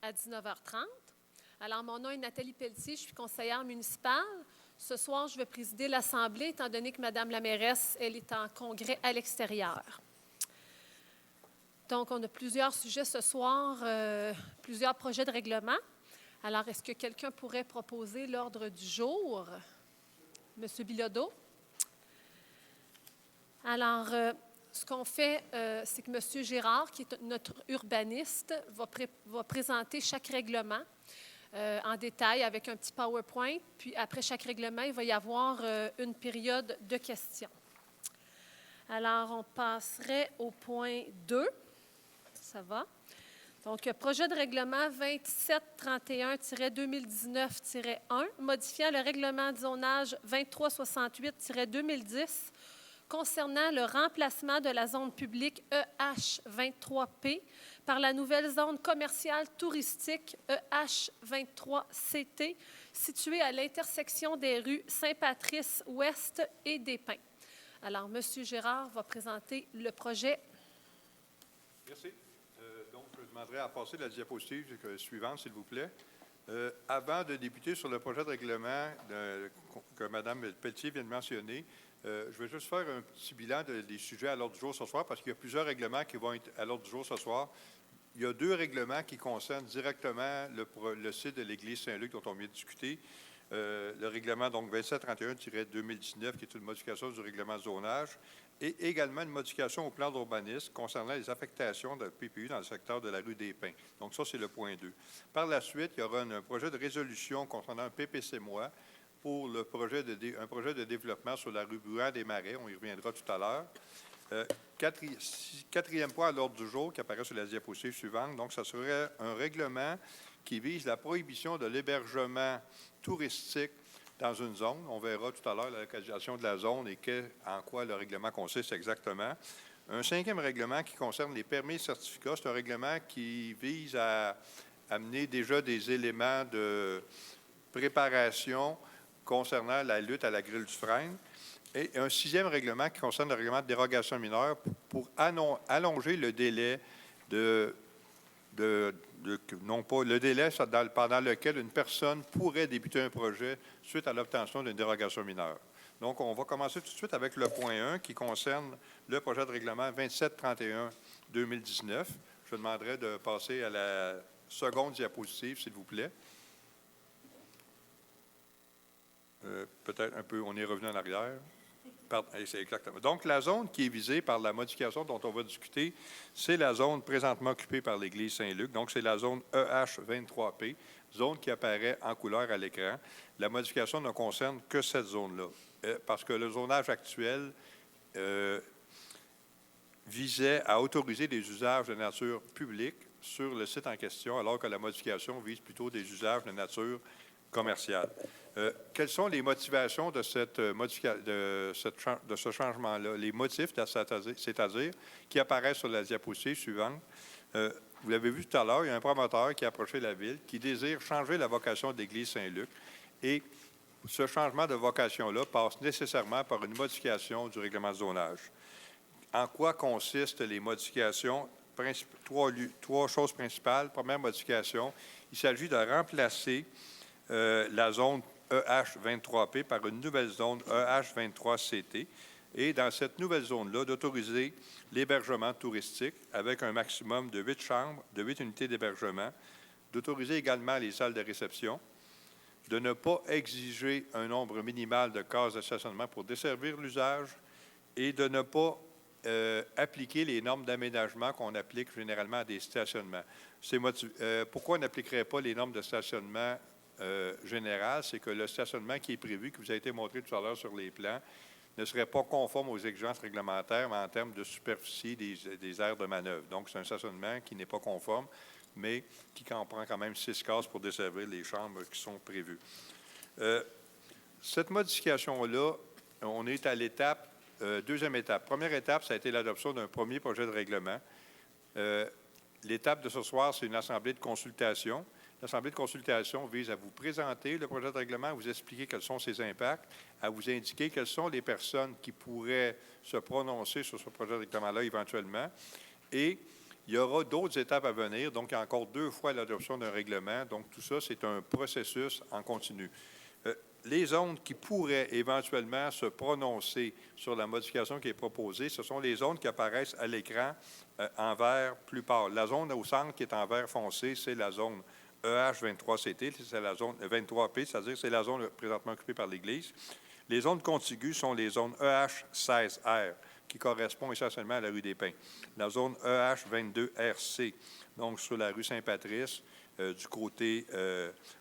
à 19h30. Alors, mon nom est Nathalie Pelletier, je suis conseillère municipale. Ce soir, je vais présider l'Assemblée, étant donné que Mme la mairesse, elle est en congrès à l'extérieur. Donc, on a plusieurs sujets ce soir, plusieurs projets de règlement. Alors, est-ce que quelqu'un pourrait proposer l'ordre du jour? Monsieur Bilodeau? Alors, ce qu'on fait, c'est que M. Gérard, qui est notre urbaniste, va présenter chaque règlement en détail avec un petit PowerPoint. Puis, après chaque règlement, il va y avoir une période de questions. Alors, on passerait au point 2. Ça va? Donc, projet de règlement 2731-2019-1, modifiant le règlement de zonage 2368-2010 concernant le remplacement de la zone publique EH23P par la nouvelle zone commerciale touristique EH23CT, située à l'intersection des rues Saint-Patrice-Ouest et des Pins. Alors, M. Gérard va présenter le projet. Merci. Donc, je demanderai à passer la diapositive suivante, s'il vous plaît. Avant de débuter sur le projet de règlement que Mme Pelletier vient de mentionner, je vais juste faire un petit bilan des sujets à l'ordre du jour ce soir, parce qu'il y a plusieurs règlements qui vont être à l'ordre du jour ce soir. Il y a 2 règlements qui concernent directement le site de l'Église Saint-Luc dont on vient de discuter. Le règlement donc 2731-2019, qui est une modification du règlement de zonage, et également une modification au plan d'urbanisme concernant les affectations de PPU dans le secteur de la rue des Pins. Donc ça, c'est le point 2. Par la suite, il y aura un projet de résolution concernant un PPC-MOI pour un projet de développement sur la rue Buin-des-Marais. On y reviendra tout à l'heure. Quatrième point à l'ordre du jour qui apparaît sur la diapositive suivante. Donc, ça serait un règlement qui vise la prohibition de l'hébergement touristique dans une zone. On verra tout à l'heure la localisation de la zone et en quoi le règlement consiste exactement. Un 5e règlement qui concerne les permis et certificats. C'est un règlement qui vise à amener déjà des éléments de préparation concernant la lutte à la grille du frêne. Et un 6e règlement qui concerne le règlement de dérogation mineure pour allonger le délai le délai pendant lequel une personne pourrait débuter un projet suite à l'obtention d'une dérogation mineure. Donc, on va commencer tout de suite avec le point 1 qui concerne le projet de règlement 2731-2019. Je demanderai de passer à la seconde diapositive, s'il vous plaît. Peut-être un peu, on est revenu en arrière. C'est exactement. Donc, la zone qui est visée par la modification dont on va discuter, c'est la zone présentement occupée par l'Église Saint-Luc. Donc, c'est la zone EH23P, zone qui apparaît en couleur à l'écran. La modification ne concerne que cette zone-là, parce que le zonage actuel visait à autoriser des usages de nature publique sur le site en question, alors que la modification vise plutôt des usages de nature commerciale. Quelles sont les motivations de ce changement-là? Les motifs, c'est-à-dire, qui apparaissent sur la diapositive suivante. Vous l'avez vu tout à l'heure, il y a un promoteur qui a approché la ville, qui désire changer la vocation de l'Église Saint-Luc. Et ce changement de vocation-là passe nécessairement par une modification du règlement de zonage. En quoi consistent les modifications? 3 choses principales. Première modification, il s'agit de remplacer la zone EH23P par une nouvelle zone EH23CT. Et dans cette nouvelle zone-là, d'autoriser l'hébergement touristique avec un maximum de 8 chambres, de 8 unités d'hébergement, d'autoriser également les salles de réception, de ne pas exiger un nombre minimal de cases de stationnement pour desservir l'usage et de ne pas appliquer les normes d'aménagement qu'on applique généralement à des stationnements. Pourquoi on n'appliquerait pas les normes de stationnement général, c'est que le stationnement qui est prévu, qui vous a été montré tout à l'heure sur les plans, ne serait pas conforme aux exigences réglementaires, mais en termes de superficie des aires de manœuvre. Donc, c'est un stationnement qui n'est pas conforme, mais qui comprend quand même 6 cases pour desservir les chambres qui sont prévues. Cette modification-là, on est à l'étape, deuxième étape. Première étape, ça a été l'adoption d'un premier projet de règlement. L'étape de ce soir, c'est une assemblée de consultation. L'Assemblée de consultation vise à vous présenter le projet de règlement, à vous expliquer quels sont ses impacts, à vous indiquer quelles sont les personnes qui pourraient se prononcer sur ce projet de règlement-là éventuellement. Et Il y aura d'autres étapes à venir, donc il y a encore 2 fois l'adoption d'un règlement. Donc, tout ça, c'est un processus en continu. Les zones qui pourraient éventuellement se prononcer sur la modification qui est proposée, ce sont les zones qui apparaissent à l'écran en vert plus pâle. La zone au centre qui est en vert foncé, c'est la zone EH23CT, c'est la zone 23P, c'est-à-dire c'est la zone présentement occupée par l'Église. Les zones contiguës sont les zones EH16R, qui correspondent essentiellement à la rue des Pins. La zone EH22RC, donc sur la rue Saint-Patrice, du côté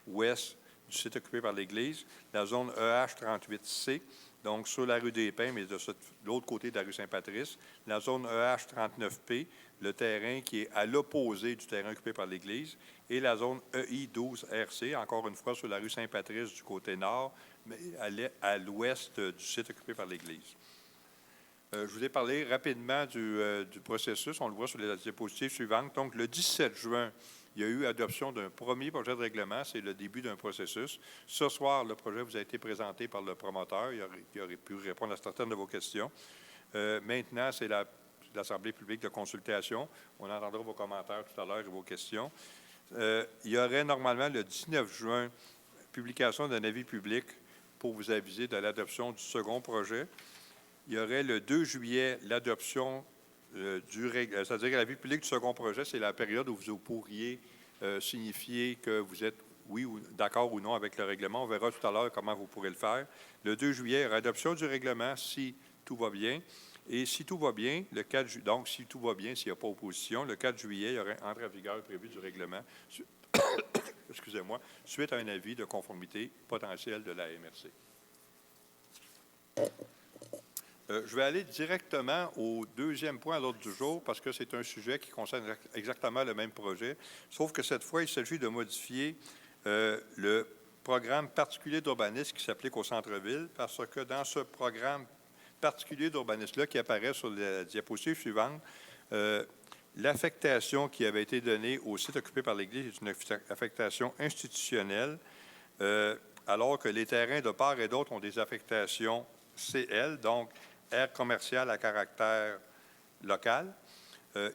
ouest du site occupé par l'Église. La zone EH38C, donc sur la rue des Pins, mais de l'autre côté de la rue Saint-Patrice. La zone EH39P, le terrain qui est à l'opposé du terrain occupé par l'Église. Et la zone EI12RC, encore une fois sur la rue Saint-Patrice du côté nord, mais à l'ouest du site occupé par l'Église. Je vous ai parlé rapidement du processus. On le voit sur les diapositives suivantes. Donc, le 17 juin, il y a eu adoption d'un premier projet de règlement. C'est le début d'un processus. Ce soir, le projet vous a été présenté par le promoteur. Il aurait pu répondre à certaines de vos questions. Maintenant, c'est l'Assemblée publique de consultation. On entendra vos commentaires tout à l'heure et vos questions. Il y aurait normalement le 19 juin publication d'un avis public pour vous aviser de l'adoption du second projet. Il y aurait le 2 juillet l'adoption c'est-à-dire que l'avis public du second projet, c'est la période où vous pourriez signifier que vous êtes, oui, ou d'accord ou non avec le règlement. On verra tout à l'heure comment vous pourrez le faire. Le 2 juillet, il y aura adoption du règlement si tout va bien. Et si tout va bien, le 4 juillet, donc si tout va bien, s'il n'y a pas opposition, le 4 juillet, il y aurait entrée en vigueur prévue du règlement, excusez-moi, suite à un avis de conformité potentielle de la MRC. Je vais aller directement au deuxième point à l'ordre du jour parce que c'est un sujet qui concerne exactement le même projet, sauf que cette fois, il s'agit de modifier le programme particulier d'urbanisme qui s'applique au centre-ville parce que dans ce programme particulier d'urbanisme-là qui apparaît sur la diapositive suivante, l'affectation qui avait été donnée au site occupé par l'Église est une affectation institutionnelle, alors que les terrains de part et d'autre ont des affectations CL, donc aire commerciale à caractère local.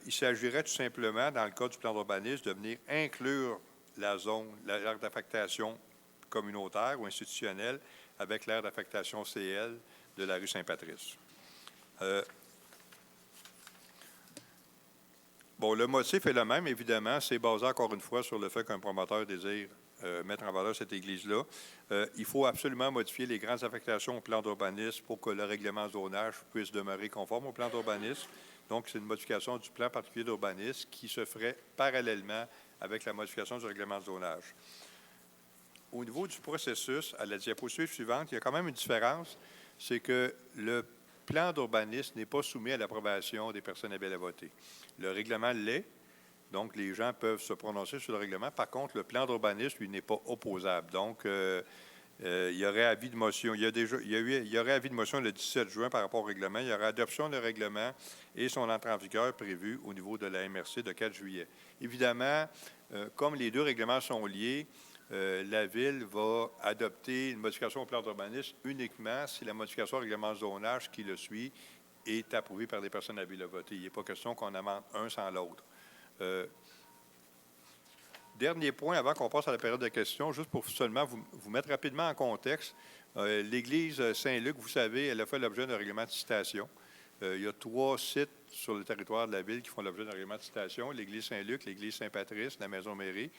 Il s'agirait tout simplement, dans le cas du plan d'urbanisme, de venir inclure la zone, l'aire d'affectation communautaire ou institutionnelle avec l'aire d'affectation CL de la rue Saint-Patrice. Bon, le motif est le même, évidemment. C'est basé encore une fois sur le fait qu'un promoteur désire mettre en valeur cette église-là. Il faut absolument modifier les grandes affectations au plan d'urbanisme pour que le règlement de zonage puisse demeurer conforme au plan d'urbanisme. Donc, c'est une modification du plan particulier d'urbanisme qui se ferait parallèlement avec la modification du règlement de zonage. Au niveau du processus, à la diapositive suivante, il y a quand même une différence. C'est que le plan d'urbanisme n'est pas soumis à l'approbation des personnes habiles à voter. Le règlement l'est. Donc, les gens peuvent se prononcer sur le règlement. Par contre, le plan d'urbanisme, lui, n'est pas opposable. Donc, il y aurait avis de motion. Il y aurait avis de motion le 17 juin par rapport au règlement. Il y aurait adoption du règlement et son entrée en vigueur prévue au niveau de la MRC de 4 juillet. Évidemment, comme les deux règlements sont liés, la Ville va adopter une modification au plan d'urbanisme uniquement si la modification au règlement de zonage qui le suit est approuvée par les personnes habiles à voter. Il n'est pas question qu'on amende un sans l'autre. Dernier point, avant qu'on passe à la période de questions, juste pour seulement vous mettre rapidement en contexte. L'Église Saint-Luc, vous savez, elle a fait l'objet d'un règlement de citation. Il y a 3 sites sur le territoire de la Ville qui font l'objet d'un règlement de citation. L'Église Saint-Luc, l'Église Saint-Patrice, la Maison-Mairie.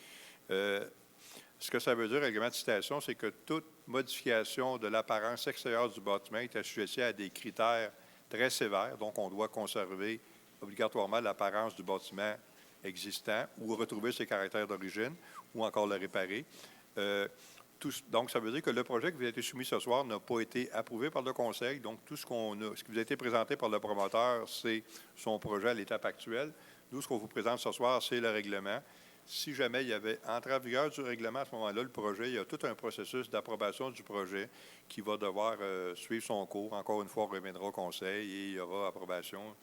Ce que ça veut dire, règlement de citation, c'est que toute modification de l'apparence extérieure du bâtiment est assujettie à des critères très sévères. Donc, on doit conserver obligatoirement l'apparence du bâtiment existant ou retrouver ses caractères d'origine ou encore le réparer. Donc, ça veut dire que le projet qui vous a été soumis ce soir n'a pas été approuvé par le Conseil. Donc, tout ce qui vous a été présenté par le promoteur, c'est son projet à l'étape actuelle. Nous, ce qu'on vous présente ce soir, c'est le règlement. Si jamais il y avait entrée en vigueur du règlement, à ce moment-là, le projet, il y a tout un processus d'approbation du projet qui va devoir suivre son cours. Encore une fois, on reviendra au Conseil et il y aura approbation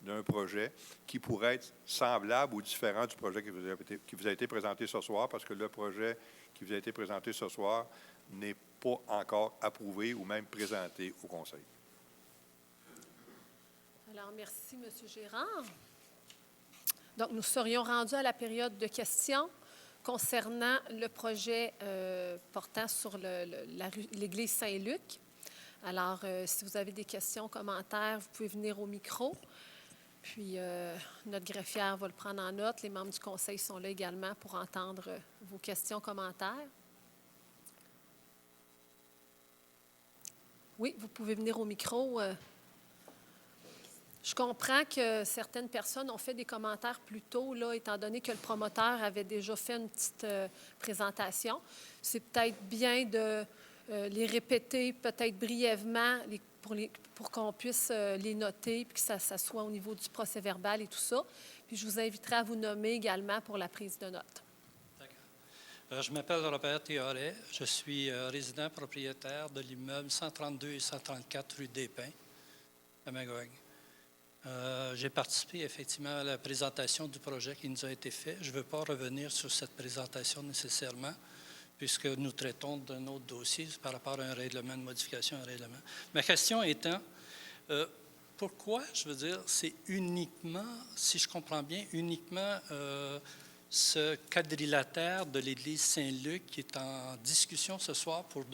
d'un projet qui pourrait être semblable ou différent du projet qui vous a été présenté ce soir, parce que le projet qui vous a été présenté ce soir n'est pas encore approuvé ou même présenté au Conseil. Alors, merci, M. Gérard. Donc, nous serions rendus à la période de questions concernant le projet portant sur l'église Saint-Luc. Alors, si vous avez des questions, commentaires, vous pouvez venir au micro. Puis, notre greffière va le prendre en note. Les membres du conseil sont là également pour entendre vos questions, commentaires. Oui, vous pouvez venir au micro. Je comprends que certaines personnes ont fait des commentaires plus tôt, là, étant donné que le promoteur avait déjà fait une petite présentation. C'est peut-être bien de les répéter, peut-être brièvement, pour qu'on puisse les noter, puis que ça soit au niveau du procès-verbal et tout ça. Puis je vous inviterai à vous nommer également pour la prise de notes. D'accord. Je m'appelle Robert Théoret. Je suis résident propriétaire de l'immeuble 132 et 134 rue des Pins, à Magog. J'ai participé effectivement à la présentation du projet qui nous a été fait. Je ne veux pas revenir sur cette présentation nécessairement, puisque nous traitons d'un autre dossier par rapport à un règlement, de modification à un règlement. Ma question étant, pourquoi, je veux dire, c'est uniquement, si je comprends bien, uniquement ce quadrilatère de l'Église Saint-Luc qui est en discussion ce soir pour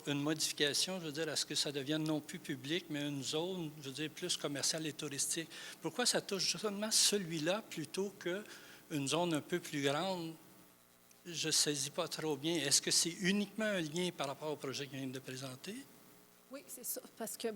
une modification, je veux dire, à ce que ça devienne non plus public, mais une zone, je veux dire, plus commerciale et touristique. Pourquoi ça touche seulement celui-là plutôt qu'une zone un peu plus grande? Je ne saisis pas trop bien. Est-ce que c'est uniquement un lien par rapport au projet qu'il vient de présenter? Oui, c'est ça. Parce que,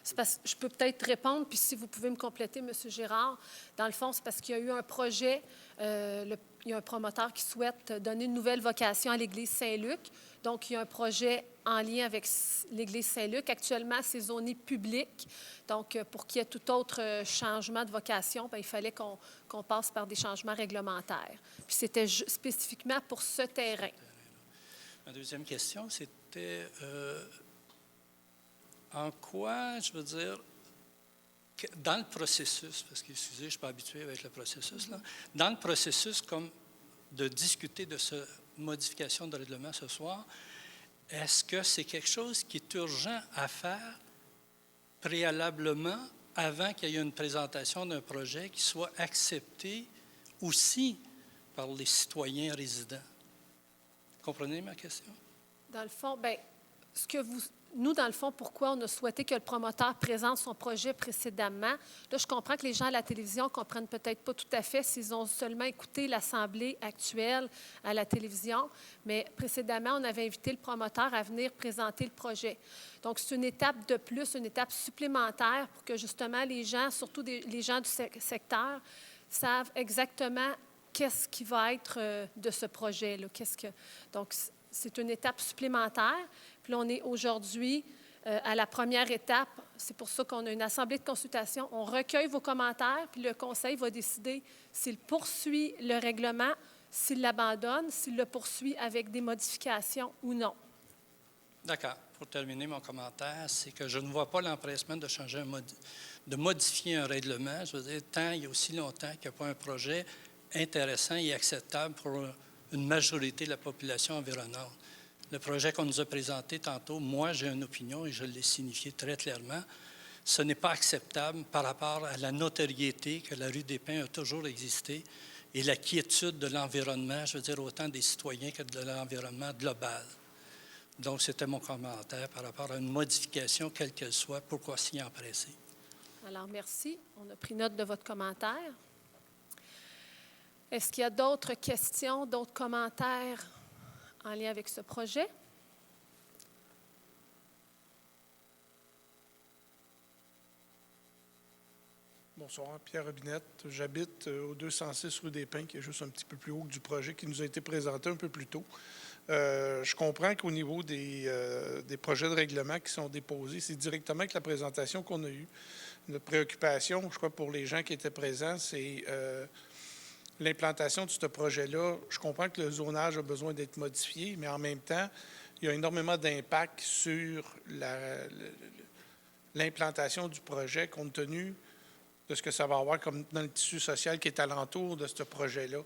je peux peut-être répondre, puis si vous pouvez me compléter, M. Girard. Dans le fond, c'est parce qu'il y a eu un projet, il y a un promoteur qui souhaite donner une nouvelle vocation à l'Église Saint-Luc. Donc, il y a un projet en lien avec l'Église Saint-Luc. Actuellement, c'est zoné public. Donc, pour qu'il y ait tout autre changement de vocation, il fallait qu'on passe par des changements réglementaires. Puis, c'était spécifiquement pour ce terrain. Ma deuxième question, c'était en quoi, je veux dire, dans le processus, parce que, excusez, je ne suis pas habitué avec le processus, là, dans le processus comme de discuter de cette modification de règlement ce soir, est-ce que c'est quelque chose qui est urgent à faire préalablement avant qu'il y ait une présentation d'un projet qui soit accepté aussi par les citoyens résidents? Comprenez ma question? Dans le fond, nous, dans le fond, pourquoi on a souhaité que le promoteur présente son projet précédemment? Là, je comprends que les gens à la télévision ne comprennent peut-être pas tout à fait s'ils ont seulement écouté l'Assemblée actuelle à la télévision, mais précédemment, on avait invité le promoteur à venir présenter le projet. Donc, c'est une étape de plus, une étape supplémentaire pour que, justement, les gens, surtout les gens du secteur, savent exactement qu'est-ce qui va être de ce projet-là. Donc, c'est une étape supplémentaire. Puis là, on est aujourd'hui à la première étape. C'est pour ça qu'on a une assemblée de consultation. On recueille vos commentaires, puis le conseil va décider s'il poursuit le règlement, s'il l'abandonne, s'il le poursuit avec des modifications ou non. D'accord. Pour terminer mon commentaire, c'est que je ne vois pas l'empressement de changer de modifier un règlement. Je veux dire, tant il y a aussi longtemps qu'il n'y a pas un projet intéressant et acceptable pour une majorité de la population environnante. Le projet qu'on nous a présenté tantôt, moi, j'ai une opinion et je l'ai signifié très clairement. Ce n'est pas acceptable par rapport à la notoriété que la rue des Pins a toujours existé et la quiétude de l'environnement, je veux dire, autant des citoyens que de l'environnement global. Donc, c'était mon commentaire par rapport à une modification, quelle qu'elle soit. Pourquoi s'y empresser? Alors, merci. On a pris note de votre commentaire. Est-ce qu'il y a d'autres questions, d'autres commentaires en lien avec ce projet? Bonsoir, Pierre Robinette. J'habite au 206 rue des Pins, qui est juste un petit peu plus haut que du projet qui nous a été présenté un peu plus tôt. Je comprends qu'au niveau des projets de règlement qui sont déposés, c'est directement avec la présentation qu'on a eue. Notre préoccupation, je crois, pour les gens qui étaient présents, c'est l'implantation de ce projet-là. Je comprends que le zonage a besoin d'être modifié, mais en même temps, il y a énormément d'impact sur l'implantation du projet, compte tenu de ce que ça va avoir comme dans le tissu social qui est alentour de ce projet-là.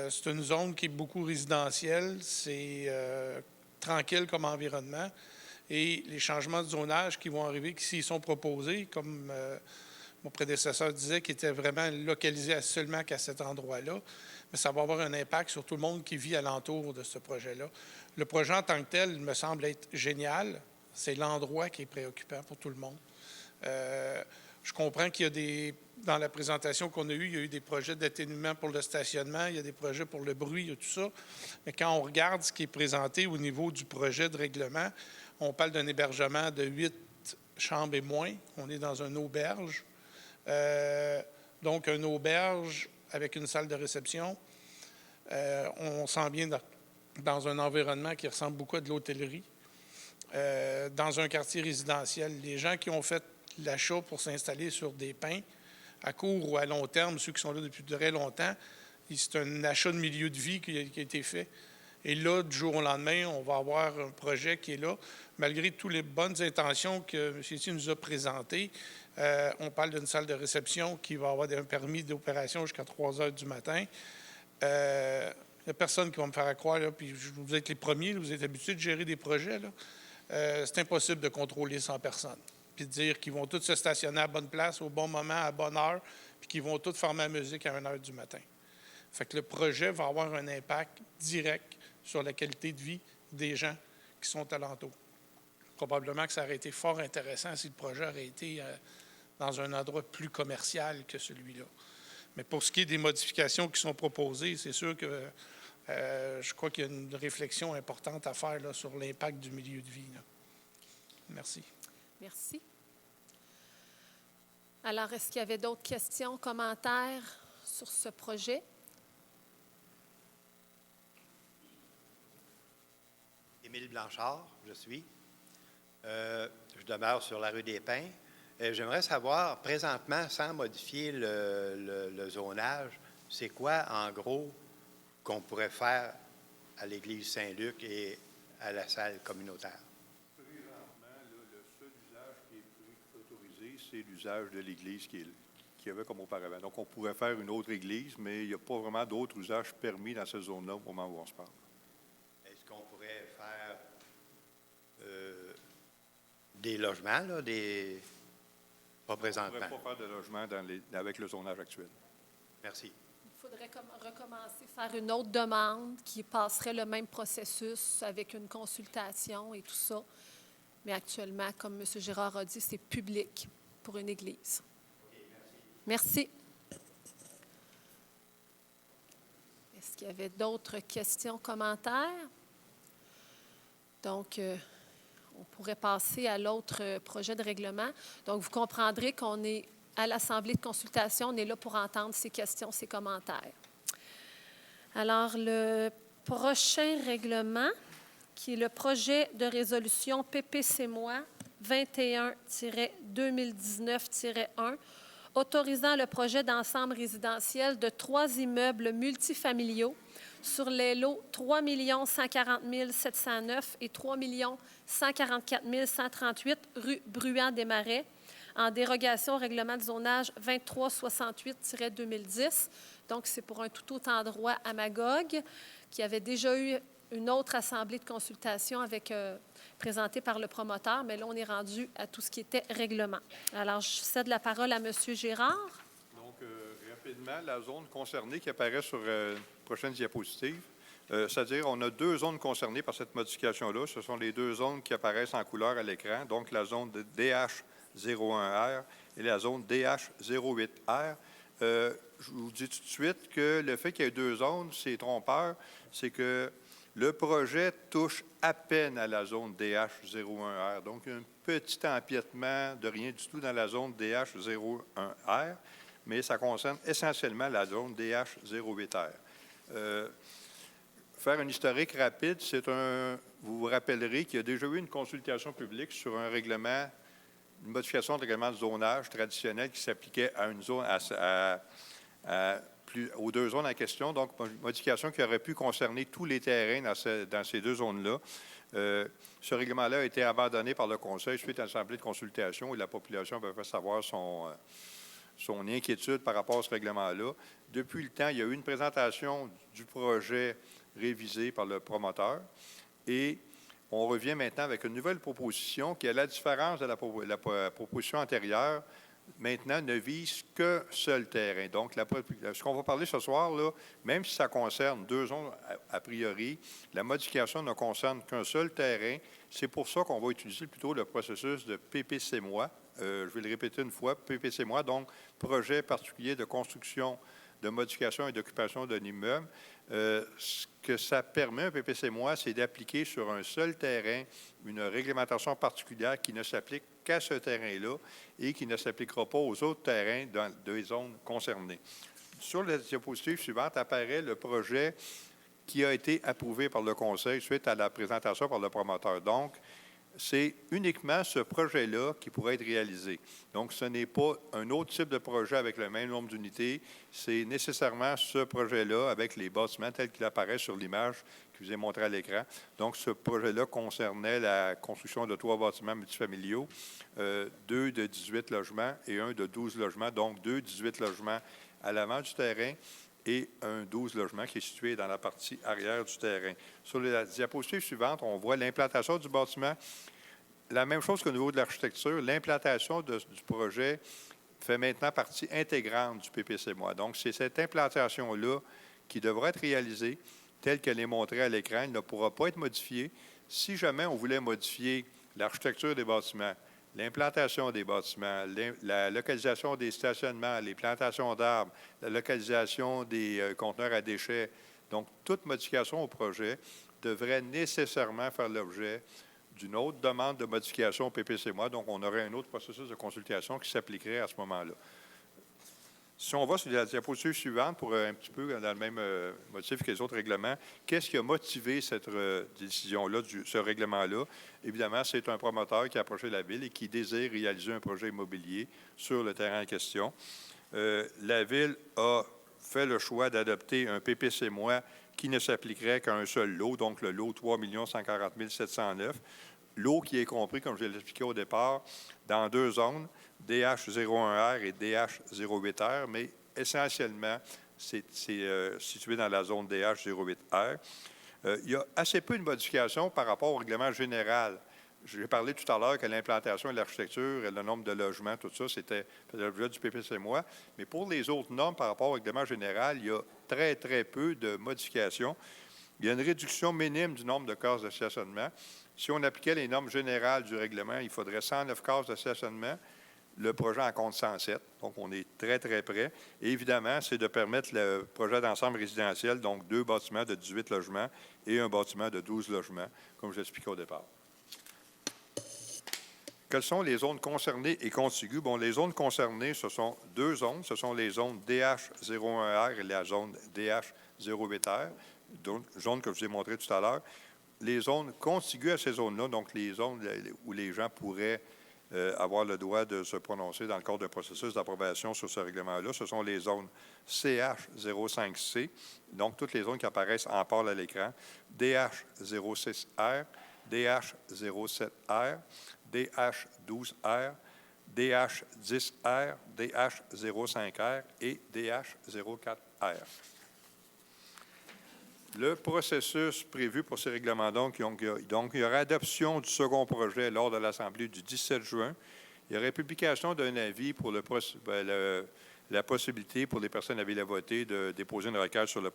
C'est une zone qui est beaucoup résidentielle, c'est tranquille comme environnement. Et les changements de zonage qui vont arriver, s'ils sont proposés, comme mon prédécesseur disait, qui était vraiment localisé seulement qu'à cet endroit-là. Mais ça va avoir un impact sur tout le monde qui vit alentour de ce projet-là. Le projet en tant que tel me semble être génial. C'est l'endroit qui est préoccupant pour tout le monde. Je comprends qu'il y a dans la présentation qu'on a eue, il y a eu des projets d'atténuement pour le stationnement, il y a des projets pour le bruit, il y a tout ça. Mais quand on regarde ce qui est présenté au niveau du projet de règlement, on parle d'un hébergement de 8 chambres et moins. On est dans une auberge. Donc, une auberge avec une salle de réception. On sent bien dans un environnement qui ressemble beaucoup à de l'hôtellerie. Dans un quartier résidentiel, les gens qui ont fait l'achat pour s'installer sur des pins, à court ou à long terme, ceux qui sont là depuis très longtemps, c'est un achat de milieu de vie qui a été fait. Et là, du jour au lendemain, on va avoir un projet qui est là. Malgré toutes les bonnes intentions que M. Etier nous a présentées, on parle d'une salle de réception qui va avoir un permis d'opération jusqu'à 3 heures du matin. Il n'y a personne qui va me faire croire, là, puis vous êtes les premiers, là, vous êtes habitués de gérer des projets, là. C'est impossible de contrôler 100 personnes. Puis de dire qu'ils vont tous se stationner à bonne place, au bon moment, à bonne heure, puis qu'ils vont tous former la musique à 1 heure du matin. Fait que le projet va avoir un impact direct sur la qualité de vie des gens qui sont alentours. Probablement que ça aurait été fort intéressant si le projet aurait été dans un endroit plus commercial que celui-là. Mais pour ce qui est des modifications qui sont proposées, c'est sûr que je crois qu'il y a une réflexion importante à faire là, sur l'impact du milieu de vie, là. Merci. Merci. Alors, est-ce qu'il y avait d'autres questions, commentaires sur ce projet? Émile Blanchard, je suis. Je demeure sur la rue des Pins. J'aimerais savoir, présentement, sans modifier le zonage, c'est quoi, en gros, qu'on pourrait faire à l'église Saint-Luc et à la salle communautaire? Présentement, le seul usage qui est autorisé, c'est l'usage de l'église qu'il y avait comme auparavant. Donc, on pourrait faire une autre église, mais il n'y a pas vraiment d'autres usages permis dans cette zone-là au moment où on se parle. Est-ce qu'on pourrait faire des logements, là, pas présentement? On ne pourrait pas faire de logement avec le zonage actuel. Merci. Il faudrait recommencer, faire une autre demande qui passerait le même processus avec une consultation et tout ça. Mais actuellement, comme M. Girard a dit, c'est public pour une église. Okay, merci. Merci. Est-ce qu'il y avait d'autres questions, commentaires? Donc, on pourrait passer à l'autre projet de règlement. Donc, vous comprendrez qu'on est à l'Assemblée de consultation. On est là pour entendre ces questions, ces commentaires. Alors, le prochain règlement, qui est le projet de résolution PPCMOI 21-2019-1, autorisant le projet d'ensemble résidentiel de 3 immeubles multifamiliaux sur les lots 3 140 709 et 3 144 138 rue Bruand-des-Marais, en dérogation au règlement de zonage 2368-2010. Donc, c'est pour un tout autre endroit à Magog, qui avait déjà eu une autre assemblée de consultation présentée par le promoteur, mais là, on est rendu à tout ce qui était règlement. Alors, je cède la parole à M. Girard. Donc, rapidement, la zone concernée qui apparaît sur la prochaine diapositive, c'est-à-dire on a 2 zones concernées par cette modification-là. Ce sont les 2 zones qui apparaissent en couleur à l'écran, donc la zone de DH01R et la zone DH08R. Je vous dis tout de suite que le fait qu'il y ait 2 zones, c'est trompeur, c'est que le projet touche à peine à la zone DH01R. Donc, il y a un petit empiètement de rien du tout dans la zone DH01R, mais ça concerne essentiellement la zone DH08R. Faire un historique rapide, vous vous rappellerez qu'il y a déjà eu une consultation publique sur un règlement, une modification de règlement de zonage traditionnel qui s'appliquait à une zone, aux 2 zones en question, donc une modification qui aurait pu concerner tous les terrains dans ces 2 zones-là. Ce règlement-là a été abandonné par le Conseil suite à l'Assemblée de consultation et la population avait fait savoir son inquiétude par rapport à ce règlement-là. Depuis le temps, il y a eu une présentation du projet révisé par le promoteur et on revient maintenant avec une nouvelle proposition qui, à la différence de la proposition antérieure, maintenant, ne vise qu'un seul terrain. Donc, ce qu'on va parler ce soir, là, même si ça concerne 2 zones a priori, la modification ne concerne qu'un seul terrain. C'est pour ça qu'on va utiliser plutôt le processus de PPC-moi. Je vais le répéter une fois, PPC-moi, donc projet particulier de construction, de modification et d'occupation d'un immeuble. Ce que ça permet, un PPC-moi, c'est d'appliquer sur un seul terrain une réglementation particulière qui ne s'applique qu'à ce terrain-là et qui ne s'appliquera pas aux autres terrains dans les zones concernées. Sur la diapositive suivante apparaît le projet qui a été approuvé par le Conseil suite à la présentation par le promoteur. Donc, c'est uniquement ce projet-là qui pourrait être réalisé. Donc, ce n'est pas un autre type de projet avec le même nombre d'unités. C'est nécessairement ce projet-là avec les bâtiments tels qu'il apparaît sur l'image que je vous ai montré à l'écran. Donc, ce projet-là concernait la construction de 3 bâtiments multifamiliaux, 2 de 18 logements et 1 de 12 logements. Donc, 2 18 logements à l'avant du terrain et un 12 logements qui est situé dans la partie arrière du terrain. Sur la diapositive suivante, on voit l'implantation du bâtiment. La même chose qu'au niveau de l'architecture, l'implantation du projet fait maintenant partie intégrante du PPC-moi. Donc, c'est cette implantation-là qui devra être réalisée telle qu'elle est montrée à l'écran. Elle ne pourra pas être modifiée. Si jamais on voulait modifier l'architecture des bâtiments, l'implantation des bâtiments, la localisation des stationnements, les plantations d'arbres, la localisation des conteneurs à déchets. Donc, toute modification au projet devrait nécessairement faire l'objet d'une autre demande de modification au PPC-moi. Donc, on aurait un autre processus de consultation qui s'appliquerait à ce moment-là. Si on va sur la diapositive suivante, pour un petit peu dans le même motif que les autres règlements, qu'est-ce qui a motivé cette décision-là, ce règlement-là? Évidemment, c'est un promoteur qui a approché la Ville et qui désire réaliser un projet immobilier sur le terrain en question. La Ville a fait le choix d'adopter un PPC-moi qui ne s'appliquerait qu'à un seul lot, donc le lot 3 140 709. Lot qui est compris, comme je l'ai expliqué au départ, dans 2 zones, DH01R et DH08R, mais essentiellement, c'est situé dans la zone DH08R. Il y a assez peu de modifications par rapport au règlement général. J'ai parlé tout à l'heure que l'implantation et l'architecture et le nombre de logements, tout ça, c'était l'objet du PPC-moi. Mais pour les autres normes par rapport au règlement général, il y a très, très peu de modifications. Il y a une réduction minime du nombre de cases de stationnement. Si on appliquait les normes générales du règlement, il faudrait 109 cases de stationnement. Le projet en compte 107, donc on est très, très près. Et évidemment, c'est de permettre le projet d'ensemble résidentiel, donc 2 bâtiments de 18 logements et un bâtiment de 12 logements, comme je l'expliquais au départ. Quelles sont les zones concernées et contiguës? Bon, les zones concernées, ce sont 2 zones. Ce sont les zones DH01R et la zone DH08R, zone que je vous ai montrée tout à l'heure. Les zones contiguës à ces zones-là, donc les zones où les gens pourraient avoir le droit de se prononcer dans le cadre d'un processus d'approbation sur ce règlement-là, ce sont les zones CH05C, donc toutes les zones qui apparaissent en pâle à l'écran, DH06R, DH07R, DH12R, DH10R, DH05R et DH04R. Le processus prévu pour ces règlements, donc, il y aura adoption du second projet lors de l'Assemblée du 17 juin. Il y aurait publication d'un avis pour la possibilité pour les personnes à ville à voter de déposer une requête sur le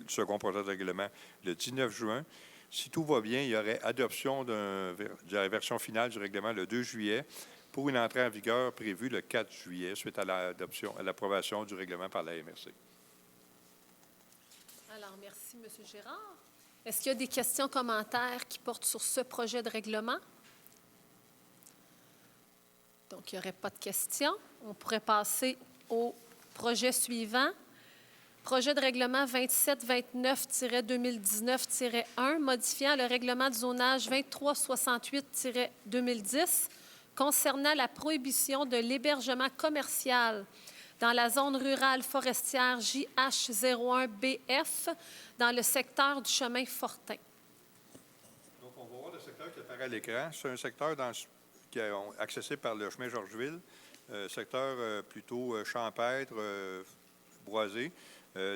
second projet de règlement le 19 juin. Si tout va bien, il y aurait adoption de la version finale du règlement le 2 juillet pour une entrée en vigueur prévue le 4 juillet suite à l'approbation du règlement par la MRC. Alors, merci, M. Gérard. Est-ce qu'il y a des questions, commentaires qui portent sur ce projet de règlement? Donc, il n'y aurait pas de questions. On pourrait passer au projet suivant. Projet de règlement 2729-2019-1, modifiant le règlement de zonage 2368-2010 concernant la prohibition de l'hébergement commercial dans la zone rurale forestière JH01BF, dans le secteur du chemin Fortin. Donc, on va voir le secteur qui apparaît à l'écran. C'est un secteur qui est accessible par le chemin Georgeville, secteur plutôt champêtre, boisé.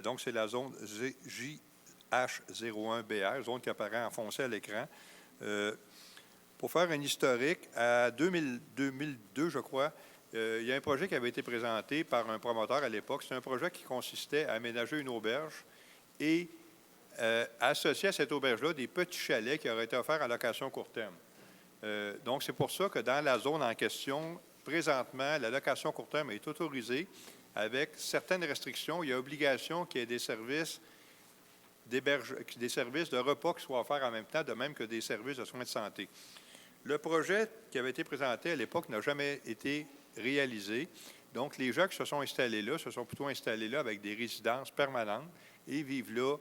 Donc, c'est la zone JH01BR, zone qui apparaît en foncé à l'écran. Pour faire un historique, à 2002, je crois, il y a un projet qui avait été présenté par un promoteur à l'époque. C'est un projet qui consistait à aménager une auberge et associer à cette auberge-là des petits chalets qui auraient été offerts en location court terme. Donc, c'est pour ça que dans la zone en question, présentement, la location court terme est autorisée avec certaines restrictions. Il y a obligation qu'il y ait des services de repas qui soient offerts en même temps, de même que des services de soins de santé. Le projet qui avait été présenté à l'époque n'a jamais été réalisé. Donc, les gens qui se sont installés là se sont plutôt installés là avec des résidences permanentes et vivent là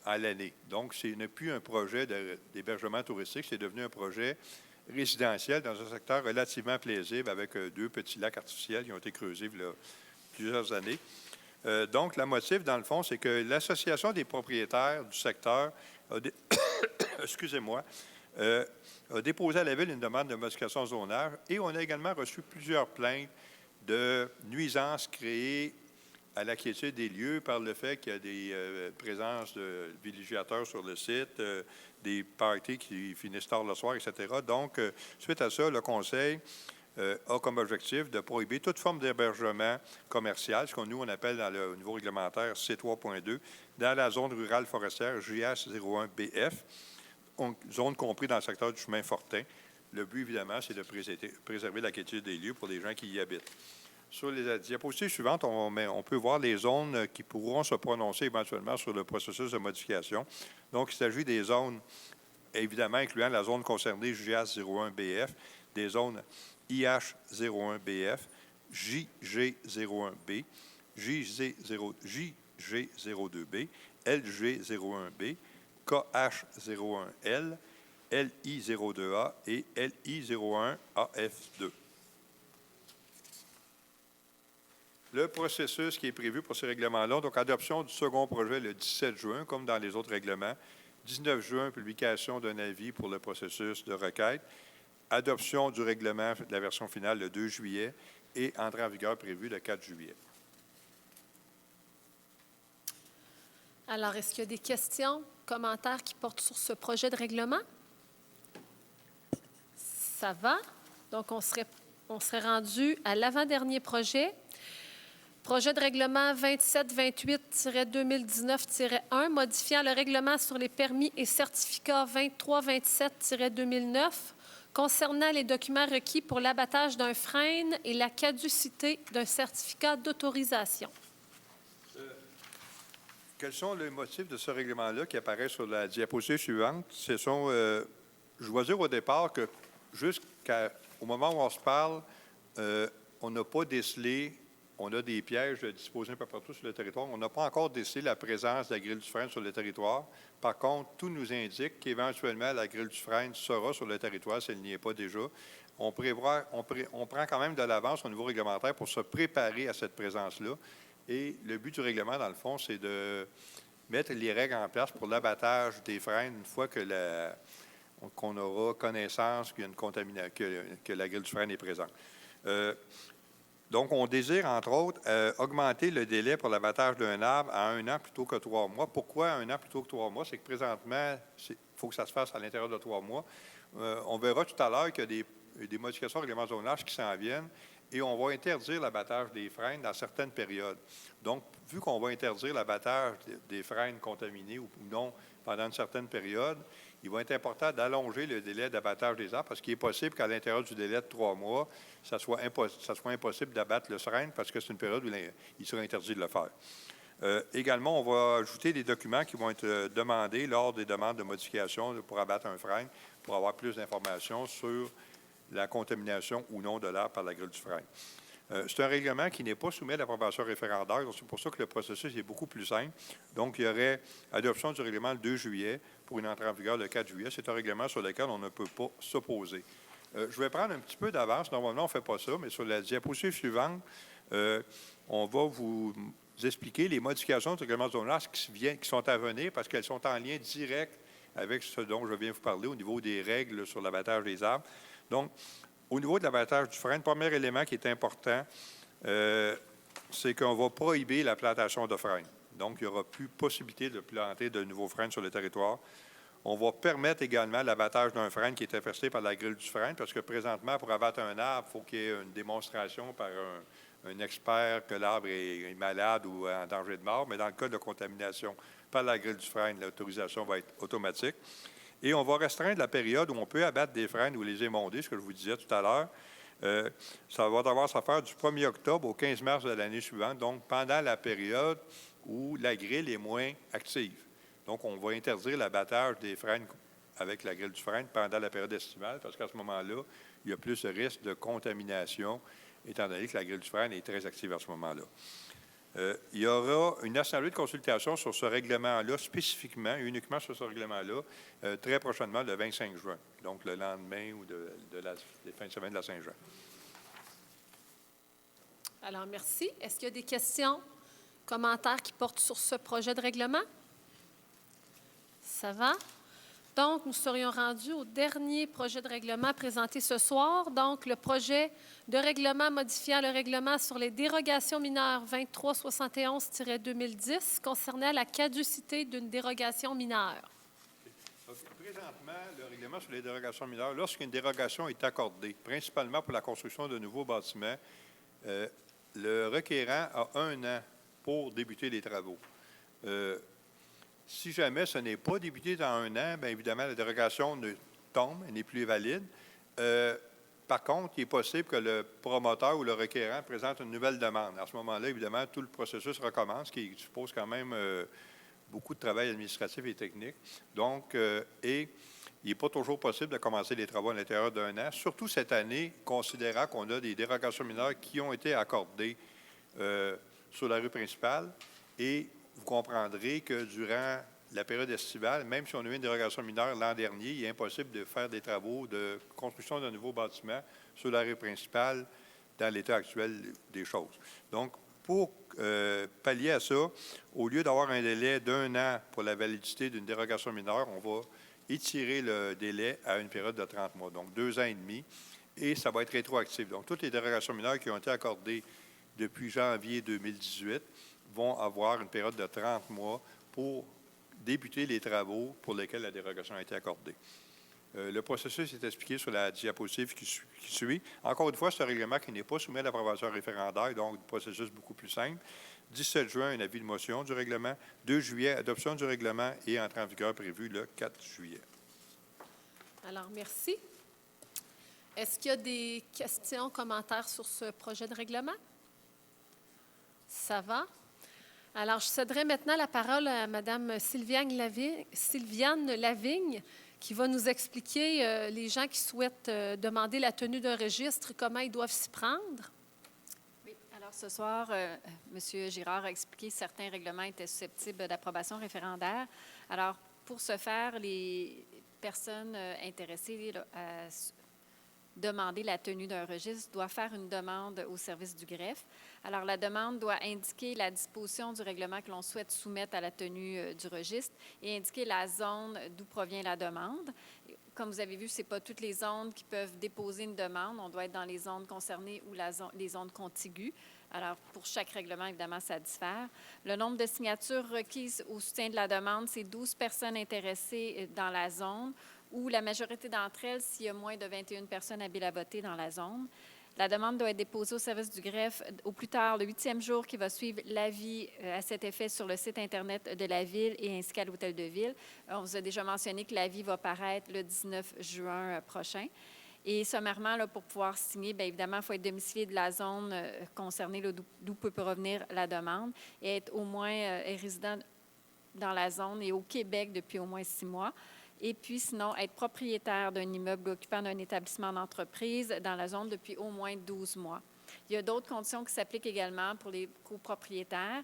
à l'année. Donc, ce n'est plus un projet d'hébergement touristique, c'est devenu un projet résidentiel dans un secteur relativement paisible avec 2 petits lacs artificiels qui ont été creusés il y a plusieurs années. Donc, la motif, dans le fond, c'est que l'Association des propriétaires du secteur a déposé à la Ville une demande de modification de zonage et on a également reçu plusieurs plaintes de nuisances créées à la quiétude des lieux par le fait qu'il y a des présences de villégiateurs sur le site, des parties qui finissent tard le soir, etc. Donc, suite à ça, le Conseil a comme objectif de prohiber toute forme d'hébergement commercial, ce qu'on nous on appelle au niveau réglementaire C3.2, dans la zone rurale forestière JS 01BF, zone comprise dans le secteur du chemin Fortin. Le but, évidemment, c'est de préserver la quiétude des lieux pour les gens qui y habitent. Sur les diapositives suivantes, on peut voir les zones qui pourront se prononcer éventuellement sur le processus de modification. Donc, il s'agit des zones, évidemment, incluant la zone concernée JS 01BF, des zones IH01BF, JG01B, JG02B, LG01B, KH01L, LI02A et LI01AF2. Le processus qui est prévu pour ces règlements-là, donc adoption du second projet le 17 juin, comme dans les autres règlements. 19 juin, publication d'un avis pour le processus de requête. Adoption du règlement de la version finale le 2 juillet et entrée en vigueur prévue le 4 juillet. Alors, est-ce qu'il y a des questions, commentaires qui portent sur ce projet de règlement? Ça va. Donc, on serait rendu à l'avant-dernier projet. Projet de règlement 2728-2019-1, modifiant le règlement sur les permis et certificats 2327-2009 concernant les documents requis pour l'abattage d'un frêne et la caducité d'un certificat d'autorisation. Quels sont les motifs de ce règlement-là qui apparaît sur la diapositive suivante? Ce sont, je dois dire au départ que jusqu'au moment où on se parle, on n'a pas décelé. On a des pièges disposés un peu partout sur le territoire. On n'a pas encore décelé la présence de la grille du frêne sur le territoire. Par contre, tout nous indique qu'éventuellement, la grille du frêne sera sur le territoire s'il n'y est pas déjà. On prend quand même de l'avance au niveau réglementaire pour se préparer à cette présence-là. Et le but du règlement, dans le fond, c'est de mettre les règles en place pour l'abattage des frênes une fois qu'on aura connaissance qu'il y a une contamination, que la grille du frêne est présente. Donc, on désire, entre autres, augmenter le délai pour l'abattage d'un arbre à 1 an plutôt que 3 mois. Pourquoi 1 an plutôt que 3 mois? C'est que présentement, il faut que ça se fasse à l'intérieur de 3 mois. On verra tout à l'heure qu'il y a des modifications au règlement de zonage qui s'en viennent et on va interdire l'abattage des frênes dans certaines périodes. Donc, vu qu'on va interdire l'abattage des frênes contaminés ou non pendant une certaine période, il va être important d'allonger le délai d'abattage des arbres parce qu'il est possible qu'à l'intérieur du délai de 3 mois, ça soit impossible d'abattre le frêne parce que c'est une période où il sera interdit de le faire. Également, on va ajouter des documents qui vont être demandés lors des demandes de modification pour abattre un frêne pour avoir plus d'informations sur la contamination ou non de l'arbre par la grille du frêne. C'est un règlement qui n'est pas soumis à l'approbation référendaire, donc c'est pour ça que le processus est beaucoup plus simple. Donc, il y aurait adoption du règlement le 2 juillet pour une entrée en vigueur le 4 juillet. C'est un règlement sur lequel on ne peut pas s'opposer. Je vais prendre un petit peu d'avance. Normalement, on ne fait pas ça, mais sur la diapositive suivante, on va vous expliquer les modifications du règlement de zonage qui sont à venir parce qu'elles sont en lien direct avec ce dont je viens vous parler au niveau des règles sur l'abattage des arbres. Donc, au niveau de l'abattage du frêne, le premier élément qui est important, c'est qu'on va prohiber la plantation de frênes. Donc, il n'y aura plus possibilité de planter de nouveaux frênes sur le territoire. On va permettre également l'abattage d'un frêne qui est infesté par la grille du frêne, parce que présentement, pour abattre un arbre, il faut qu'il y ait une démonstration par un expert que l'arbre est malade ou en danger de mort. Mais dans le cas de contamination par la grille du frêne, l'autorisation va être automatique. Et on va restreindre la période où on peut abattre des frênes ou les émonder, ce que je vous disais tout à l'heure. Ça va devoir se faire du 1er octobre au 15 mars de l'année suivante, donc pendant la période où la grille est moins active. Donc, on va interdire l'abattage des frênes avec la grille du frêne pendant la période estivale, parce qu'à ce moment-là, il y a plus de risque de contamination, étant donné que la grille du frêne est très active à ce moment-là. Il y aura une assemblée de consultation sur ce règlement-là, spécifiquement, uniquement sur ce règlement-là, très prochainement, le 25 juin, donc le lendemain ou de la fin de semaine de la Saint-Jean. Alors, merci. Est-ce qu'il y a des questions, commentaires qui portent sur ce projet de règlement? Ça va? Donc, nous serions rendus au dernier projet de règlement présenté ce soir. Donc, le projet de règlement modifiant le règlement sur les dérogations mineures 2371-2010 concernant la caducité d'une dérogation mineure. Donc, présentement, le règlement sur les dérogations mineures, lorsqu'une dérogation est accordée, principalement pour la construction de nouveaux bâtiments, le requérant a 1 an pour débuter les travaux. Si jamais ce n'est pas débuté dans 1 an, bien évidemment, la dérogation tombe, elle n'est plus valide. Par contre, il est possible que le promoteur ou le requérant présente une nouvelle demande. À ce moment-là, évidemment, tout le processus recommence, qui suppose quand même beaucoup de travail administratif et technique. Donc, et il n'est pas toujours possible de commencer les travaux à l'intérieur d'1 an, surtout cette année, considérant qu'on a des dérogations mineures qui ont été accordées sur la rue principale. Et vous comprendrez que durant la période estivale, même si on a eu une dérogation mineure l'an dernier, il est impossible de faire des travaux de construction d'un nouveau bâtiment sur la rue principale dans l'état actuel des choses. Donc, pour pallier à ça, au lieu d'avoir un délai d'1 an pour la validité d'une dérogation mineure, on va étirer le délai à une période de 30 mois, donc 2 ans et demi, et ça va être rétroactif. Donc, toutes les dérogations mineures qui ont été accordées depuis janvier 2018 vont avoir une période de 30 mois pour débuter les travaux pour lesquels la dérogation a été accordée. Le processus est expliqué sur la diapositive qui suit. Encore une fois, c'est un règlement qui n'est pas soumis à l'approbation référendaire, donc un processus beaucoup plus simple. 17 juin, un avis de motion du règlement. 2 juillet, adoption du règlement et entrée en vigueur prévue le 4 juillet. Alors, merci. Est-ce qu'il y a des questions, commentaires sur ce projet de règlement? Ça va? Alors, je céderai maintenant la parole à Mme Sylviane Lavigne, qui va nous expliquer les gens qui souhaitent demander la tenue d'un registre, comment ils doivent s'y prendre. Oui. Alors, ce soir, M. Girard a expliqué que certains règlements étaient susceptibles d'approbation référendaire. Alors, pour ce faire, les personnes intéressées à demander la tenue d'un registre doivent faire une demande au service du greffe. Alors, la demande doit indiquer la disposition du règlement que l'on souhaite soumettre à la tenue du registre et indiquer la zone d'où provient la demande. Comme vous avez vu, ce n'est pas toutes les zones qui peuvent déposer une demande. On doit être dans les zones concernées ou les zones contiguës. Alors, pour chaque règlement, évidemment, ça diffère. Le nombre de signatures requises au soutien de la demande, c'est 12 personnes intéressées dans la zone, ou la majorité d'entre elles s'il y a moins de 21 personnes habiles à voter dans la zone. La demande doit être déposée au service du greffe au plus tard le 8e jour qui va suivre l'avis à cet effet sur le site Internet de la Ville et ainsi qu'à l'Hôtel de Ville. On vous a déjà mentionné que l'avis va paraître le 19 juin prochain. Et sommairement, là, pour pouvoir signer, bien évidemment, il faut être domicilié de la zone concernée, d'où peut provenir la demande, et être au moins résident dans la zone et au Québec depuis au moins 6 mois. Et puis, sinon, être propriétaire d'un immeuble occupant d'un établissement d'entreprise dans la zone depuis au moins 12 mois. Il y a d'autres conditions qui s'appliquent également pour les copropriétaires,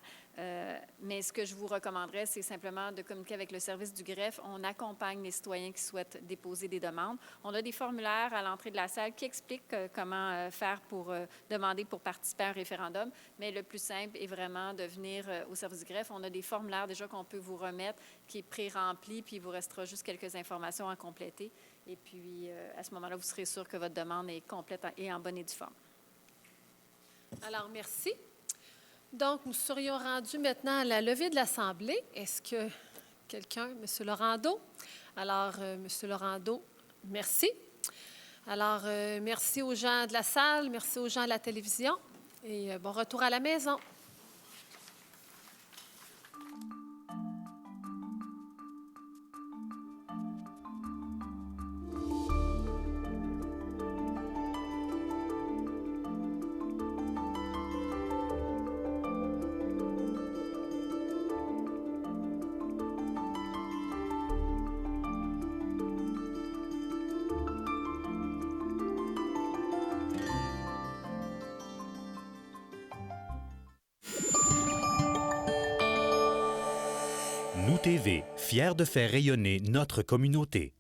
mais ce que je vous recommanderais, c'est simplement de communiquer avec le service du greffe. On accompagne les citoyens qui souhaitent déposer des demandes. On a des formulaires à l'entrée de la salle qui expliquent comment faire pour demander pour participer à un référendum, mais le plus simple est vraiment de venir au service du greffe. On a des formulaires déjà qu'on peut vous remettre, qui est pré-rempli, puis il vous restera juste quelques informations à compléter. Et puis, à ce moment-là, vous serez sûr que votre demande est complète et en bonne et due forme. Alors, merci. Donc, nous serions rendus maintenant à la levée de l'Assemblée. Est-ce que quelqu'un, M. Laurando? Alors, M. Laurendeau, merci. Alors, merci aux gens de la salle, merci aux gens de la télévision et bon retour à la maison. Nous TV, fiers de faire rayonner notre communauté.